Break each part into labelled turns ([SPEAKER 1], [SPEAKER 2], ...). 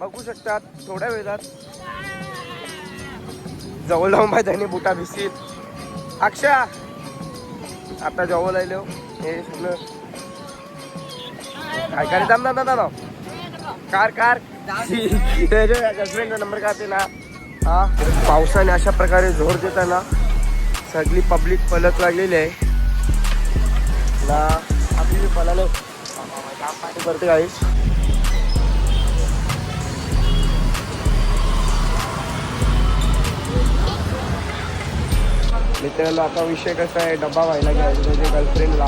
[SPEAKER 1] बघू शकतात थोड्या वेळात जवळ जाऊन पाहिजे त्याने बुटा भिजतील. अक्षा आता जवळ आलो हे सगळं काय करे थांब ना कार गर्लफ्रेंडचा नंबर काढते ना. हा पावसाने अशा प्रकारे जोर देताना सगळी पब्लिक पलत लागलेली आहे ना. आपली पलाला पाणी भरते काही मित्रांनो. आता विषय कसा आहे डब्बा व्हायला घ्यायचा त्याच्या गर्लफ्रेंडला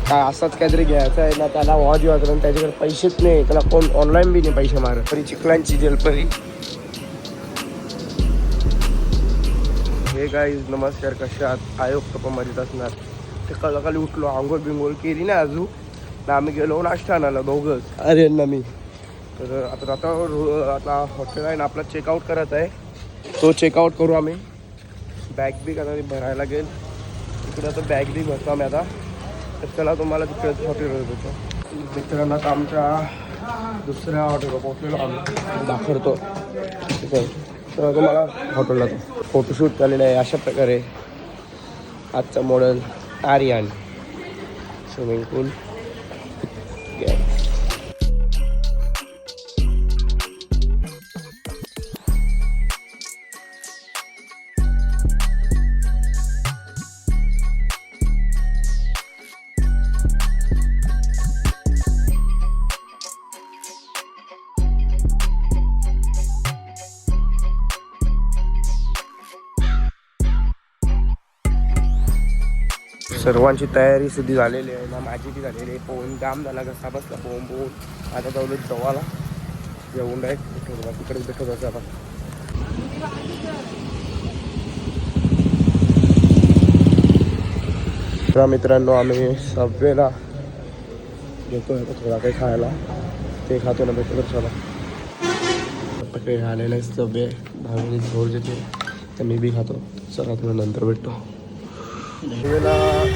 [SPEAKER 1] काय असंच काहीतरी घ्यायचं आहे ना. त्याला वॉच वाजवून त्याच्याकडे पैसेच नाही. त्याला कोण ऑनलाईन बी नाही पैसे मारत. तरी चिखलांची जलपरी हे काय नमस्कार कशा आहात. आयोग टप्पा मरीत असणार ते कळकाली उठलो आंघोळ बिंगोळ केली ना अजून ना. आम्ही गेलो नाश्ता आणायला दोघंच अरे ना मी. तर आता हॉटेल आहे ना आपला चेकआउट करत आहे. तो चेकआउट करू आम्ही. बॅग बी आता भरायला लागेल तिकडे. आता बॅग बी भरतो आम्ही आता. तर चला तुम्हाला तिकडे हॉटेलवर भेटतो. मित्रांनो आता आमच्या दुसऱ्या हॉटेलवर पोहोचलेलो आम्ही दाखवतो. तर तुम्हाला हॉटेलला फोटोशूट झालेलं आहे अशा प्रकारे. आजचा मॉडेल आर्यन स्विमिंग पूल सर्वांची तयारी सुद्धा झालेली आहे ना. माझी बी झालेली आहे. पोहून जाम झाला कसा बसला पोहून. आता जाऊन जवाला जेवून डायरेक्ट तिकडेच भेटत असं आता. तर मित्रांनो आम्ही सबवेला घेतो आता थोडा काही खायला. ते खातो ना भेटतो तर चला. आता काही आलेलं आहे सबवे भावनी जोर देते तर मी बी खातो. चला तुला नंतर भेटतो. वेळेला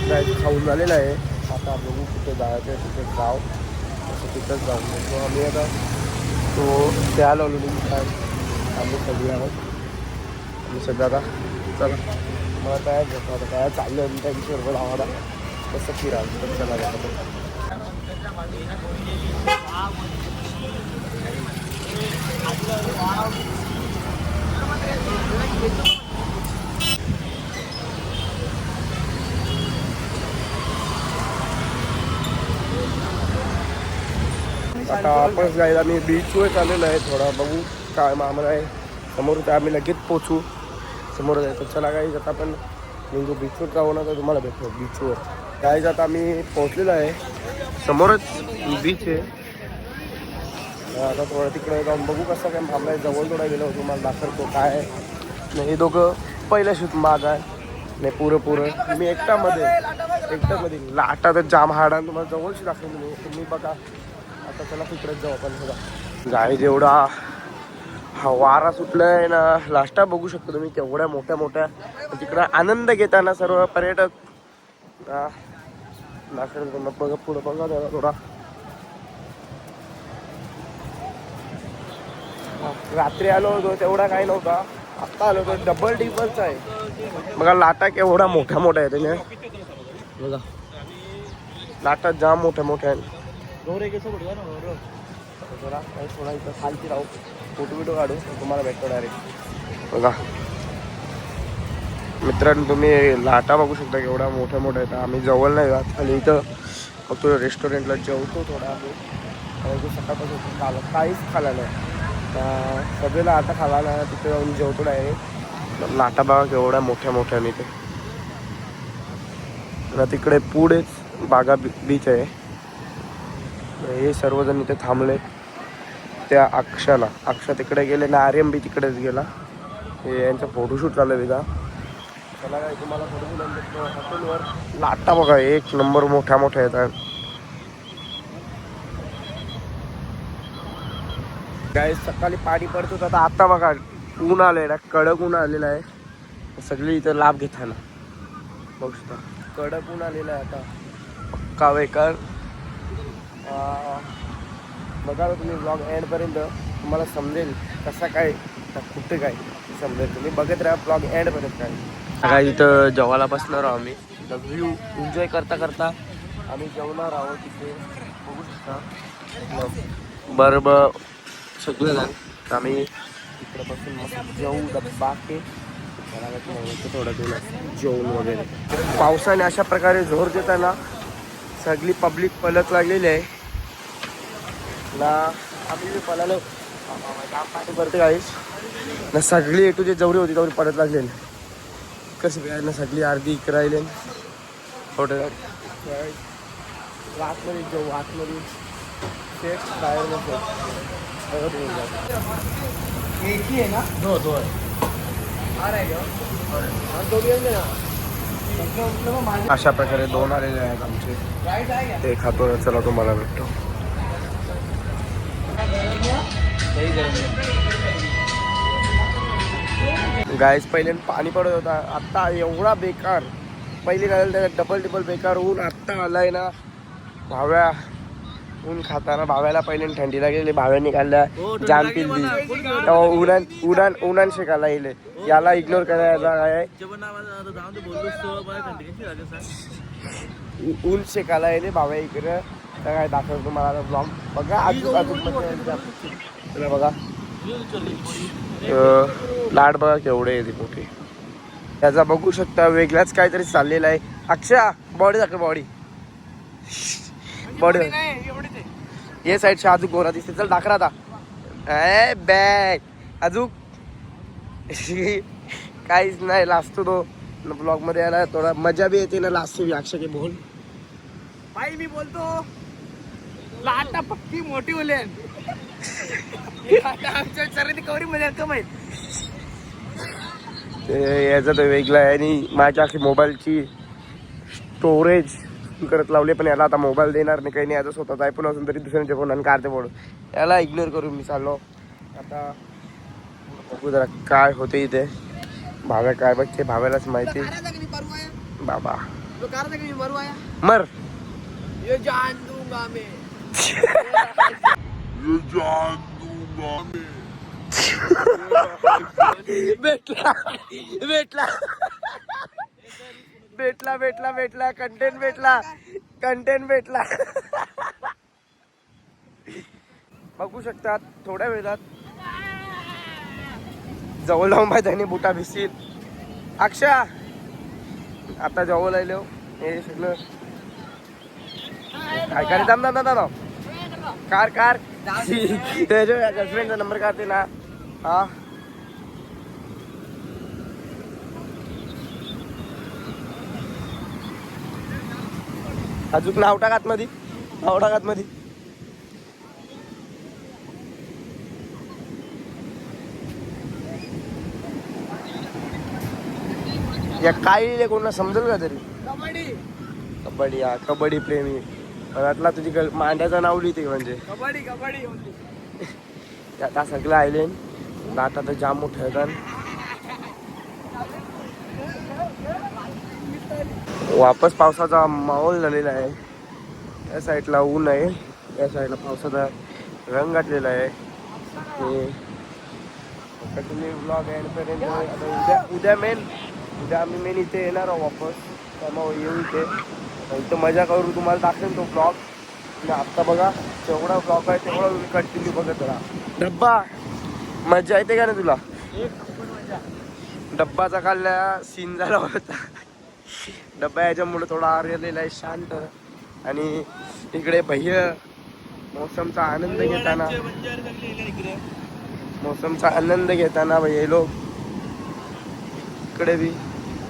[SPEAKER 1] जायचं खाऊन झालेलं आहे. आता बघू कुठे जायचं आहे तिथे जाऊ असं तिथंच जाऊ शकतो आम्ही. आता तो त्या लावलो काय आम्ही सगळे आहोत. आम्ही सगळं आता चला मला काय घेतो आता काय चाललं आहे त्या विषयावर लावायला कसं फिरायचं तर चला जातो. आता आपण जायला आम्ही बीचवर चाललेलो आहे. थोडा बघू काय आम्हाला आहे समोर तर आम्ही लगेच पोचू समोर जायचं. चला काही आता आपण निघू बीचवर जाऊ ना तर तुम्हाला भेटतो बीचवर. काय जाता आम्ही पोहोचलेलो आहे समोरच बीच आहे. आता थोडं तिकडे जाऊन बघू कसं काय आम्हाला जवळ थोडा गेलो होतो. मला दाखवतो काय नाही. हे दोघं पहिल्या शूट माग आहे नाही पुरं मी एकटामध्ये लाटा तर जाम हाडा तुम्हाला जवळशी दाखवून मी तुम्ही बघा. आता चला तिकडेच जाऊ आपण सगळा. गाडी जेवढा हा वारा सुटला आहे ना लास्टा बघू शकतो तुम्ही केवढ्या मोठ्या तिकडं आनंद घेताना सर्व पर्यटक दाखवतो. मग बघा पुढं बघा जरा थोडा. रात्री आलो होतो तेवढा काही नव्हता. आत्ता आलो होतो डबल टिबलचा आहे बघा. लाटा केवढा मोठ्या आहे त्याने बघा. लाटा जाम मोठ्या आहे. जरा थोडा इथं खालती राहू फोटो काढू तुम्हाला भेटतो डायरेक्ट बघा. मित्रांनो तुम्ही लाटा बघू शकता केवढ्या मोठ्या आहेत. आम्ही जवळ नाही जात खाली इथं फक्त रेस्टॉरंटला जेवतो थोडा आम्ही. कारण सकाळपासून काहीच खाला नाही. सगळ्याला आता खाला ना तिथे जाऊन जेवतो डायरेक्ट. लाटा बघा केवढ्या मोठ्या इथे. तिकडे पुढेच बागा बीच आहे. हे सर्वजण इथे थांबले. त्या अक्षा तिकडे गेले ना. आर्यन बी तिकडेच गेला. हे यांचा फोटोशूट चालू आहे. चला काय तुम्हाला फोटोशूट हॉटेलवर लाटा बघा एक नंबर मोठ्या येतात. काय सकाळी पाणी पडतो तर आता बघा ऊन आलेलं आहे. कडक ऊन आलेलं आहे. सगळी इथं लाभ घेताना बघू शकता कडक ऊन आलेलं आहे. आता पक्का वेकर बघा तुम्ही ब्लॉग एंडपर्यंत, तुम्हाला समजेल कसा काय कुठे काय समजेल. तुम्ही बघत राहा ब्लॉग एंडपर्यंत. काय इथं जेवायला बसणार आहोत आम्ही. व्ह्यू एन्जॉय करता करता आम्ही जेवणार आहोत तिथे. बघू शकता बरोबर सगळं जण आम्ही इकडे बसून मस्त जेवू. डब्बा के थोडं थोडं जेवण वगैरे. पावसाने अशा प्रकारे जोर देताना सगळी पब्लिक पलक लागलेली आहे ना. आम्ही पळालो पाणी भरते काहीच ना. सगळी एटू जे जेवढी होती तेवढी पडत लागलेली. कशी काय ना सगळी अर्धी इकडे राहिले. थोडं आतमध्ये जाऊ. आतमध्ये सेट बाहेर नको.
[SPEAKER 2] एक ही है ना?
[SPEAKER 1] दो दो
[SPEAKER 2] आ रहा है क्या?
[SPEAKER 1] अशा प्रकारे 2 आलेले आहेत आमचे.
[SPEAKER 2] राइट आएगा?
[SPEAKER 1] ते खातो ना. चला तुम्हाला भेटतो. गायस पहिले पाणी पडत होता, आत्ता एवढा बेकार. पहिले काय त्याचा डबल बेकार ऊन आत्ता आलाय ना. भाव्या ऊन खाताना भाव्याला पहिले थंडी लागलेली. भाव्याने खाल्ल्या जाम पिल्ली. उन्हान शेकायला येईल. याला इग्नोर करायला काय ऊन शेकायला येईल भाव्या इकडे. तर काय दाखवतो तुम्हाला ब्लॉग बघा. आजूबाजू बघा लाड बघा केवढे आहे ते मोठे. त्याचा बघू शकता वेगळाच काहीतरी चाललेला आहे. अक्षा बॉडी दाखव. बॉडी ये साईडच्या अजून गोरा दिसते. चल दाखरा आता बॅग अजून काहीच नाही. लाजतो तो ब्लॉग मध्ये यायला थोडा मजा बी येते ना. लाजतो बी. अक्षा के बोल
[SPEAKER 2] भाई मी बोलतो लाटा पक्की मोठी होईल. आमच्या शर्यती कवरी मध्ये कमाई
[SPEAKER 1] याचा तर वेगळा आहे. आणि माझ्या अख्खी मोबाईलची स्टोरेज करत लावले. पण याला आता मोबाईल देणार नाही काही नाही. याचा स्वतःचा आयफोन असून तरी दुसऱ्यांचे फोन आणि काढते फोन. याला इग्नोर करून मी चाललो आता. बघू जरा काय होते इथे. भाव्या काय बघते भाव्यालाच माहिती. बाबा मर
[SPEAKER 2] ये जान दूंगा मैं.
[SPEAKER 1] भेटला भेटला भेटला भेटला भेटला. कंटेंट भेटला. बघू शकतात थोड्या वेळात जवळ लावून बाय त्याने बुटा भिजतील. अक्षा आता जवळ राहिलो. हे सगळं काय करे. दम दम दम कार त्याच्या गर्लफ्रेंडचा नंबर काढते ना. हा अजून नाव टाकात मध्ये. या काय कोणाला समजेल का तरी. कबड्डी हा कबड्डी प्रेमी. घरातला तुझी मांड्याचं नाव लिहिते म्हणजे
[SPEAKER 2] कबड्डी
[SPEAKER 1] आता सगळं आयले. लाटा तर जाम मोठं आहेत. वापस पावसाचा माहोल झालेला आहे. या साईडला ऊन आहे. या साईडला पावसाचा रंग घातलेला आहे. हे तुम्ही ब्लॉग एंडपर्यंत. आता उद्या आम्ही मेन इथे येणार आहोत वापस. त्यामुळे येऊ इथं मजा करून तुम्हाला दाखवेन तो ब्लॉग. आत्ता बघा जेवढा ब्लॉग आहे तेवढा तुम्ही कंटिन्यू बघत राहा. डब्बा मजा येते का ना तुला. डब्बाचा काढल्या सीन झाला होता. डब्बा याच्यामुळे थोडा आरलेला आहे शांत. आणि इकडे भैया मोसमचा आनंद घेताना भैया लोक इकडे बी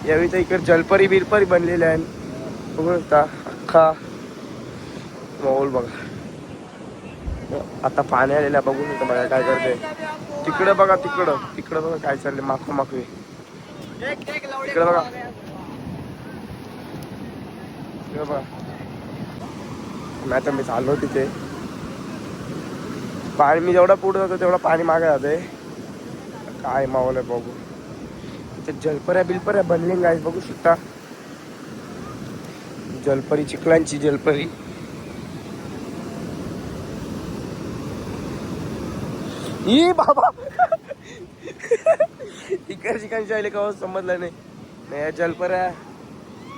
[SPEAKER 1] यावी. तर इकडे जलपरी बिलपरी बनलेले आहे. बघू शकता अख्खा माहोल बघा. आता पाणी आलेला बघू शकता. बघा काय करते तिकडे. बघा तिकडं बघा काय चालले. माखवी तिकडे बघा. नाही तर मी चाललो तिथे. पाणी मी जेवढा पुढे जातो तेवढा पाणी मागे जाते. काय माहोल आहे बघू. ते जलपऱ्या बिलपऱ्या बनले गाईस बघू शकता. जलपरी चिखलांची जलपरी ई बाबा इकडची चिकन शायले का समजलं नाही नाही या जलपऱ्या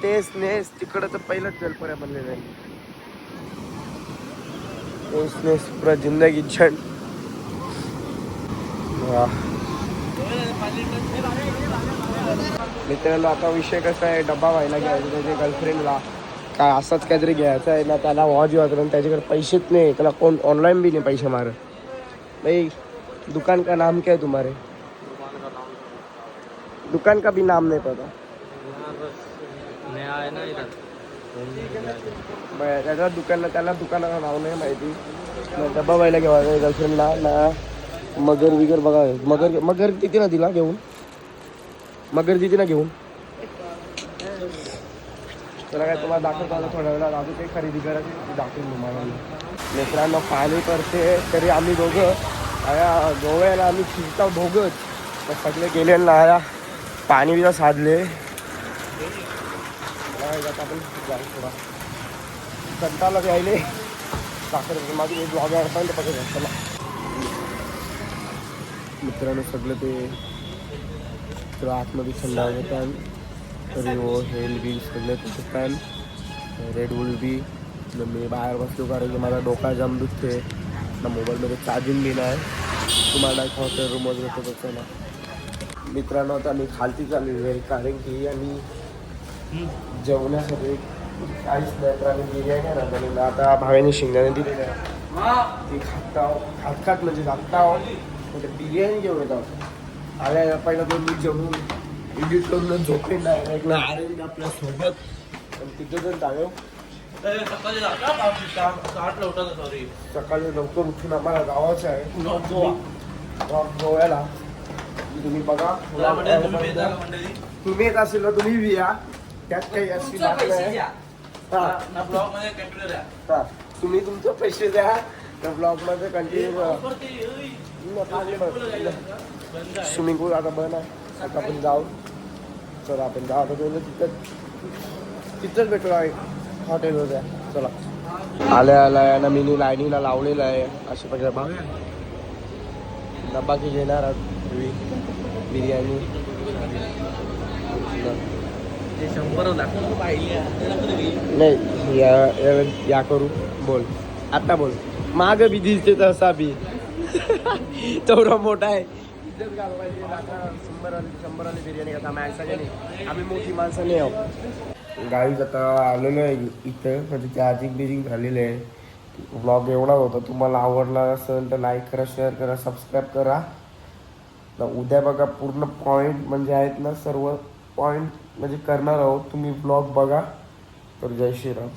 [SPEAKER 1] टेस्ट नेस तिकडं तर पहिलंच जलपऱ्या बनलेल्या आहे टेस्ट नेस पुरा जिंदगी छण मित्रांनो आता विषय कसा आहे डब्बा व्हायला घ्यायचा त्याच्या गर्लफ्रेंडला काय असंच काहीतरी घ्यायचं आहे ना त्याला वॉच वाजलं आणि त्याच्याकडे पैसेच नाही त्याला कोण ऑनलाईन भी नाही पैसे मार भाई दुकान का नाम क्या है तुम्हारे दुकान का भी नाम नहीं पता त्याच्या त्याला दुकानाचं नाव नाही माहिती डब्बा व्हायला घेवा गर्लफ्रेंडला ना मगर विगर बघा मगर किती ना तिला घेऊन मगर दिदी ना घेऊन त्याला काय तुम्हाला दाखवतो आलं थोड्या वेळा अजून काही खरेदी करायची दाखवून तुम्हाला मित्रांनो पाणी करते तरी आम्ही दोघं आया गोव्याला आम्ही फिरता दोघंच तर सगळे गेले ना आया पाणी बिजा साधले आपण जाऊ थोडा कंटाला यायले दाखवतो माझी एक ब्लॉग आहे पण ते बघा चला मित्रांनो सगळं ते तर आतमध्ये थंड आहे पॅन तरी वो हेल बी सगळे त्याचे पॅन रेड बुल बी मी बाहेर बसलो कारण की माझा डोका जाम दुखते ना मोबाईलमध्ये चार्जिंग बी नाही तुम्हाला हॉटेल रूमवर घेतो तसं ना मित्रांनो आता मी खालती चाललेलो आहे कारण की आम्ही जेवण्यासाठी काहीच नाही तर आम्ही बिर्याणी आणली ना आता भावेने शेंगदाणे दिलेले ती खात म्हणजे लागता बिर्याणी घेऊन येतो आल्या पहिला तो मी जेवून एडिट करून झोपे नाही आपल्या सोबत तिथं जर जाऊ सकाळी लवकर उठून आम्हाला गावाचं आहे गोव्याला तुम्ही बघा तुम्ही येत असेल ना तुम्ही बी या त्यात काही अशी बात नाही हा तुम्ही तुमचे पैसे द्या त्या ब्लॉग मध्ये कंटिन्यू स्विमिंग पूल आता बंद आहे आता आपण जाऊ चला आपण जाऊ आता तिथंच भेटू आहे हॉटेलवर द्या चला आल्या आल्या ना मी लाईनीला लावलेलं आहे असे प्रकारे बघा डब्बा की घेणार बिर्याणी नाही या करू बोल आता बोल माग बी दिसते तसा बी तेवढा मोठा आहे इज्जत घालवायची शंभर वाली बिर्याणी करता नाही आम्ही मोठी माणसं नाही आहोत गाईज आता आलेलो आहे इथं म्हणजे चार्जिंग बिजिंग झालेलं आहे ब्लॉग एवढाच होता तुम्हाला आवडला असेल तर लाईक करा शेअर करा सबस्क्राईब करा उद्या बघा पूर्ण पॉईंट म्हणजे आहेत ना सर्व पॉईंट म्हणजे करणार आहोत तुम्ही ब्लॉग बघा तर जय श्रीराम